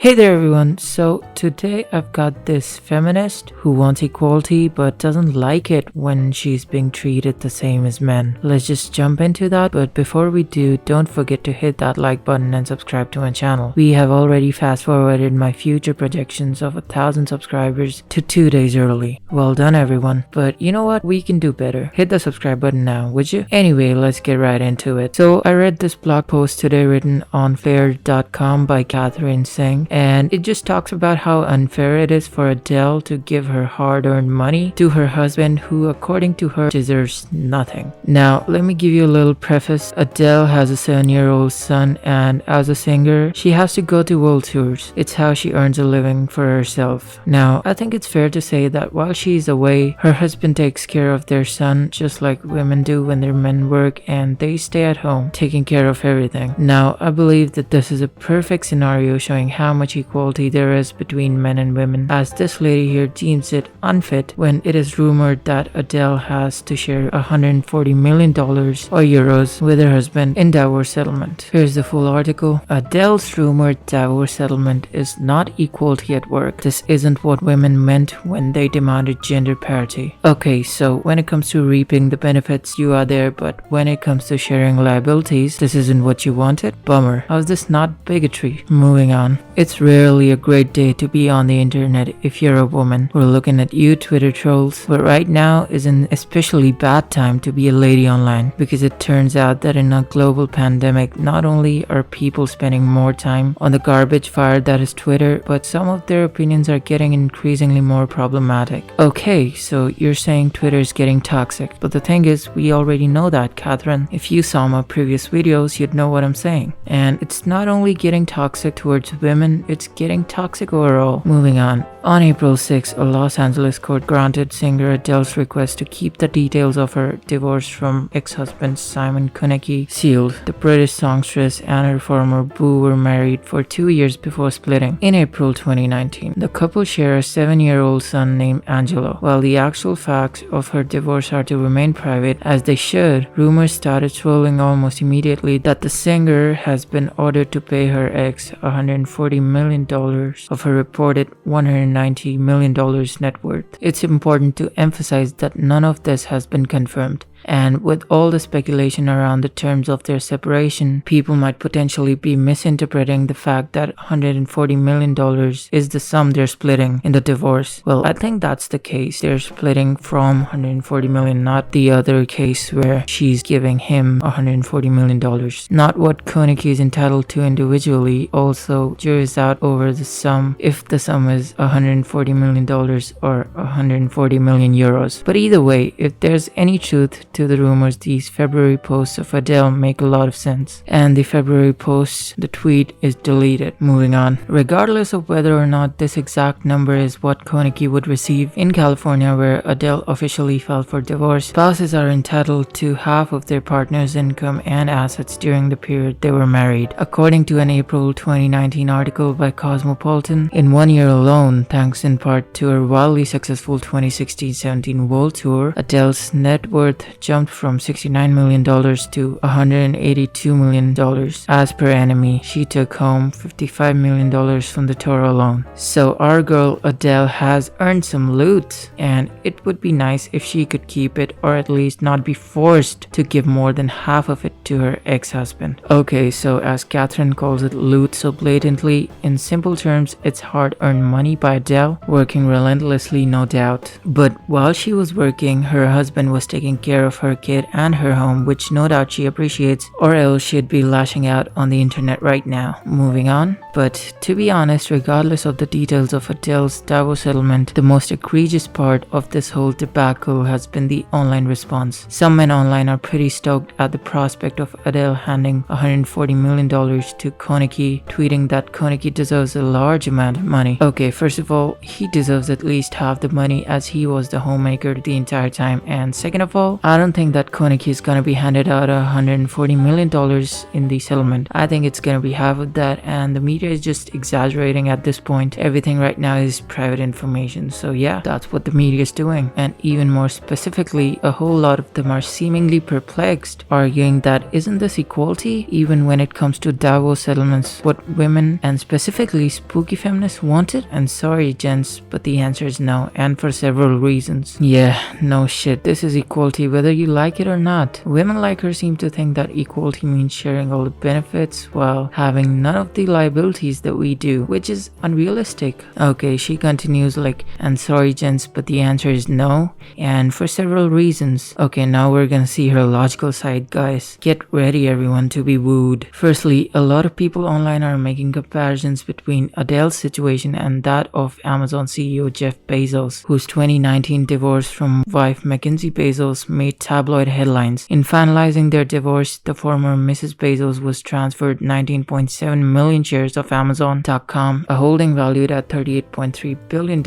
Hey there everyone, so today I've got this feminist who wants equality but doesn't like it when she's being treated the same as men. Let's just jump into that, but before we do, don't forget to hit that like button and subscribe to my channel. We have already fast forwarded my future projections of 1,000 subscribers to 2 days early. Well done everyone, but you know what, we can do better. Hit the subscribe button now, would you? Anyway, let's get right into it. So I read this blog post today written on fair.com by Catherine Singh, and it just talks about how unfair it is for Adele to give her hard-earned money to her husband who, according to her, deserves nothing. Now, let me give you a little preface. Adele has a 7-year-old son, and as a singer, she has to go to world tours. It's how she earns a living for herself. Now, I think it's fair to say that while she's away, her husband takes care of their son just like women do when their men work, and they stay at home, taking care of everything. Now, I believe that this is a perfect scenario showing how much equality there is between men and women, as this lady here deems it unfit when it is rumored that Adele has to share $140 million or euros with her husband in divorce settlement. Here's the full article. Adele's rumored divorce settlement is not equality at work. This isn't what women meant when they demanded gender parity. Okay, so when it comes to reaping the benefits, you are there, but when it comes to sharing liabilities, this isn't what you wanted? Bummer. How's this not bigotry? Moving on. It's rarely a great day to be on the internet if you're a woman. We're looking at you Twitter trolls, but right now is an especially bad time to be a lady online, because it turns out that in a global pandemic, not only are people spending more time on the garbage fire that is Twitter, but some of their opinions are getting increasingly more problematic. Okay, so you're saying Twitter is getting toxic, but the thing is, we already know that, Catherine. If you saw my previous videos, you'd know what I'm saying. And it's not only getting toxic towards women, it's getting toxic overall. Moving on. On April 6, a Los Angeles court granted singer Adele's request to keep the details of her divorce from ex-husband Simon Konecki sealed. The British songstress and her former beau were married for 2 years before splitting. In April 2019, the couple share a 7-year-old son named Angelo. While the actual facts of her divorce are to remain private, as they should, rumors started swirling almost immediately that the singer has been ordered to pay her ex $140 million of her reported $190 million net worth. It's important to emphasize that none of this has been confirmed. And with all the speculation around the terms of their separation, people might potentially be misinterpreting the fact that $140 million is the sum they're splitting in the divorce. Well, I think that's the case. They're splitting from $140 million, not the other case where she's giving him $140 million. Not what Konecki is entitled to individually. Also, jury's out over the sum, if the sum is $140 million or 140 million euros. But either way, if there's any truth to the rumors, these February posts of Adele make a lot of sense. And the February post, the tweet is deleted. Moving on. Regardless of whether or not this exact number is what Konecki would receive, in California, where Adele officially filed for divorce, spouses are entitled to half of their partner's income and assets during the period they were married. According to an April 2019 article by Cosmopolitan, in 1 year alone, thanks in part to her wildly successful 2016-17 world tour, Adele's net worth jumped from $69 million to $182 million. As per Enemy, she took home $55 million from the tour alone. So our girl Adele has earned some loot, and it would be nice if she could keep it, or at least not be forced to give more than half of it to her ex-husband. Okay, so as Catherine calls it loot so blatantly, in simple terms, it's hard-earned money by Adele, working relentlessly, no doubt. But while she was working, her husband was taking care of her kid and her home, which no doubt she appreciates, or else she'd be lashing out on the internet right now. Moving on. But to be honest, regardless of the details of Adele's divorce settlement, the most egregious part of this whole debacle has been the online response. Some men online are pretty stoked at the prospect of Adele handing $140 million to Konecki, tweeting that Konecki deserves a large amount of money. Okay, first of all, he deserves at least half the money as he was the homemaker the entire time, and second of all, I don't think that Koenig is gonna be handed out $140 million in the settlement. I think it's gonna be half of that, and the media is just exaggerating at this point. Everything right now is private information. So yeah, that's what the media is doing. And even more specifically, a whole lot of them are seemingly perplexed, arguing that isn't this equality? Even when it comes to divorce settlements, what women and specifically spooky feminists wanted? And sorry gents, but the answer is no, and for several reasons. Yeah, no shit, this is equality whether you like it or not. Women like her seem to think that equality means sharing all the benefits while having none of the liabilities that we do, which is unrealistic. Okay, she continues like, and sorry gents, but the answer is no, and for several reasons. Okay, now we're gonna see her logical side, guys. Get ready everyone to be wooed. Firstly, a lot of people online are making comparisons between Adele's situation and that of Amazon CEO Jeff Bezos, whose 2019 divorce from wife Mackenzie Bezos made tabloid headlines. In finalizing their divorce, the former Mrs. Bezos was transferred 19.7 million shares of Amazon.com, a holding valued at $38.3 billion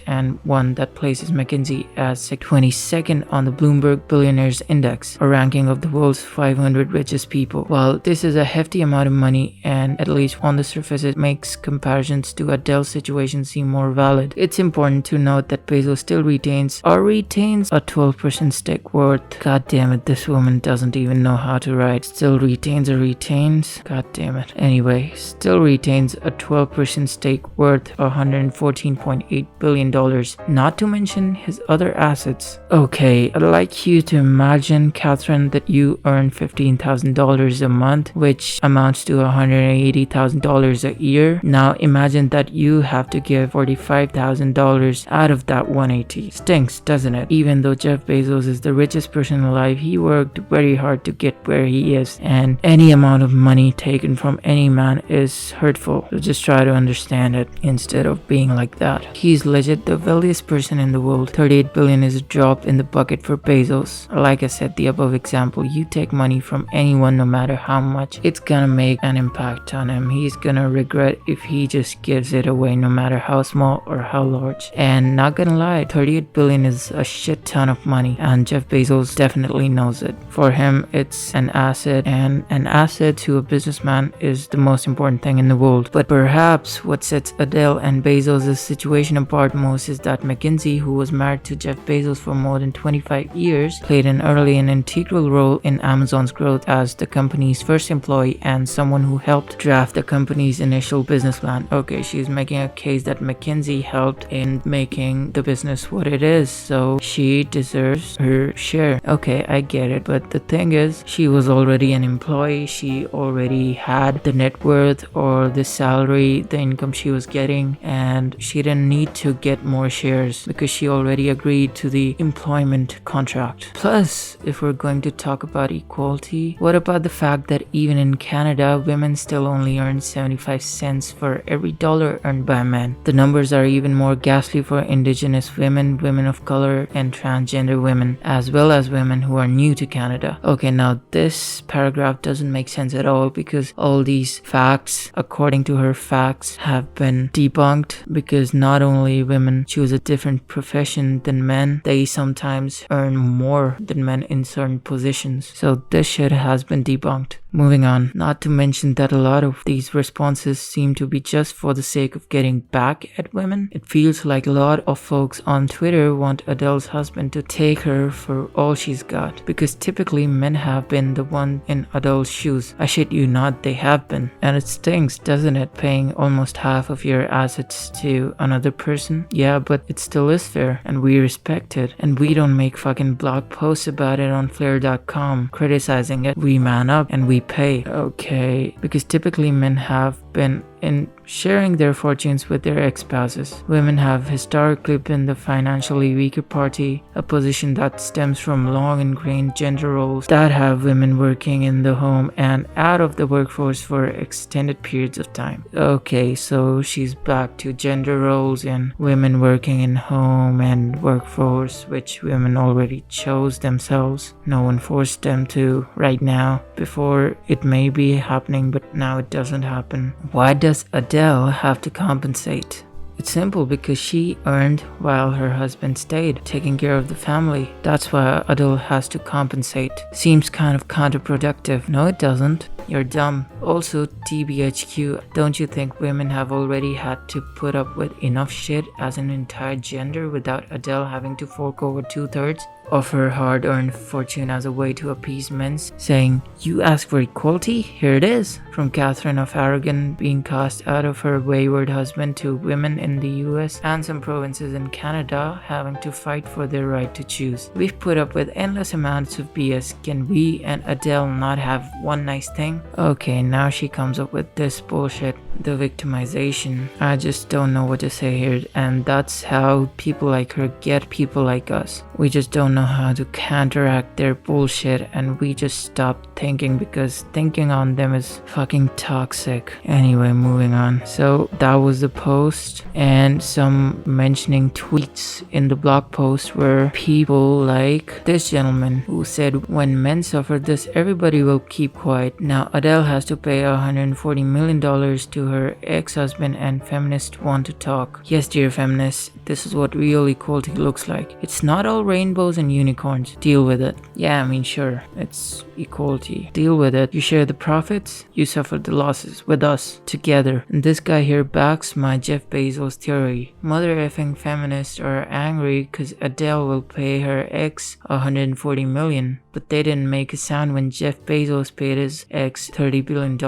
and one that places Mackenzie as 22nd on the Bloomberg Billionaires Index, a ranking of the world's 500 richest people. While this is a hefty amount of money, and at least on the surface it makes comparisons to Adele's situation seem more valid, it's important to note that Bezos still retains a 12% stake worth. God damn it, this woman doesn't even know how to write. Still retains a retains. God damn it. Anyway, still retains a 12% stake worth $114.8 billion, not to mention his other assets. Okay, I'd like you to imagine, Catherine, that you earn $15,000 a month, which amounts to $180,000 a year. Now imagine that you have to give $45,000 out of that 180. Stinks, doesn't it? Even though Jeff Bezos is the richest person alive, he worked very hard to get where he is, and any amount of money taken from any man is hurtful. So just try to understand it instead of being like that. He's legit the wealthiest person in the world. 38 billion is a drop in the bucket for Bezos. Like I said, the above example, you take money from anyone, no matter how much, it's gonna make an impact on him. He's gonna regret if he just gives it away, no matter how small or how large. And not gonna lie, 38 billion is a shit ton of money, and Jeff Bezos definitely knows it. For him, it's an asset, and an asset to a businessman is the most important thing in the world. But perhaps what sets Adele and Bezos' situation apart most is that Mackenzie, who was married to Jeff Bezos for more than 25 years, played an early and integral role in Amazon's growth as the company's first employee and someone who helped draft the company's initial business plan. Okay, she's making a case that Mackenzie helped in making the business what it is, so she deserves her share. Okay, I get it, but the thing is, she was already an employee. She already had the net worth or the salary, the income she was getting, and she didn't need to get more shares because she already agreed to the employment contract. Plus, if we're going to talk about equality, what about the fact that even in Canada, women still only earn 75 cents for every dollar earned by men? The numbers are even more ghastly for Indigenous women, women of color, and transgender women, as well as women who are new to Canada. Okay, now this paragraph doesn't make sense at all because all these facts, according to her facts, have been debunked because not only women choose a different profession than men, they sometimes earn more than men in certain positions. So this shit has been debunked. Moving on, not to mention that a lot of these responses seem to be just for the sake of getting back at women. It feels like a lot of folks on Twitter want Adele's husband to take her for all she's got, because typically men have been the one in Adele's shoes. I shit you not, they have been. And it stinks, doesn't it, paying almost half of your assets to another person? Yeah, but it still is fair, and we respect it, and we don't make fucking blog posts about it on Flare.com criticizing it. We man up and we pay. Okay, because typically men have been in sharing their fortunes with their ex-spouses. Women have historically been the financially weaker party, a position that stems from long ingrained gender roles that have women working in the home and out of the workforce for extended periods of time. Okay, so she's back to gender roles and women working in home and workforce, which women already chose themselves. No one forced them to right now. Before, it may be happening, but now it doesn't happen. Why does Adele have to compensate? It's simple, because she earned while her husband stayed, taking care of the family. That's why Adele has to compensate. Seems kind of counterproductive. No, it doesn't. You're dumb. Also, TBHQ, don't you think women have already had to put up with enough shit as an entire gender without Adele having to fork over 2/3 of her hard-earned fortune as a way to appease men, saying, "You ask for equality? Here it is." From Catherine of Aragon being cast out of her wayward husband to women in the US and some provinces in Canada having to fight for their right to choose. We've put up with endless amounts of BS. Can we and Adele not have one nice thing? Okay, now she comes up with this bullshit. The victimization. I just don't know what to say here, and that's how people like her get people like us. We just don't know how to counteract their bullshit, and we just stop thinking because thinking on them is fucking toxic. Anyway, moving on. So that was the post, and some mentioning tweets in the blog post were people like this gentleman who said, "When men suffer this, everybody will keep quiet. Now Adele has to pay $140 million to her ex-husband, and feminists want to talk. Yes, dear feminists, this is what real equality looks like. It's not all rainbows and unicorns. Deal with it." Yeah, I mean, sure, it's equality. Deal with it. You share the profits, you suffer the losses with us together. And this guy here backs my Jeff Bezos theory. Mother effing feminists are angry because Adele will pay her ex $140 million. But they didn't make a sound when Jeff Bezos paid his ex $30 billion.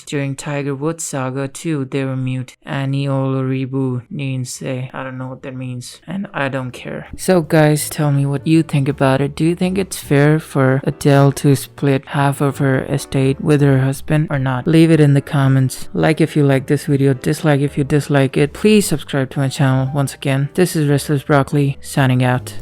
During Tiger Woods saga too, they were mute. Ani Oloribu Ninse. I don't know what that means, and I don't care. So guys, tell me what you think about it. Do you think it's fair for Adele to split half of her estate with her husband or not? Leave it in the comments. Like if you like this video, dislike if you dislike it. Please subscribe to my channel once again. This is Restless Broccoli, signing out.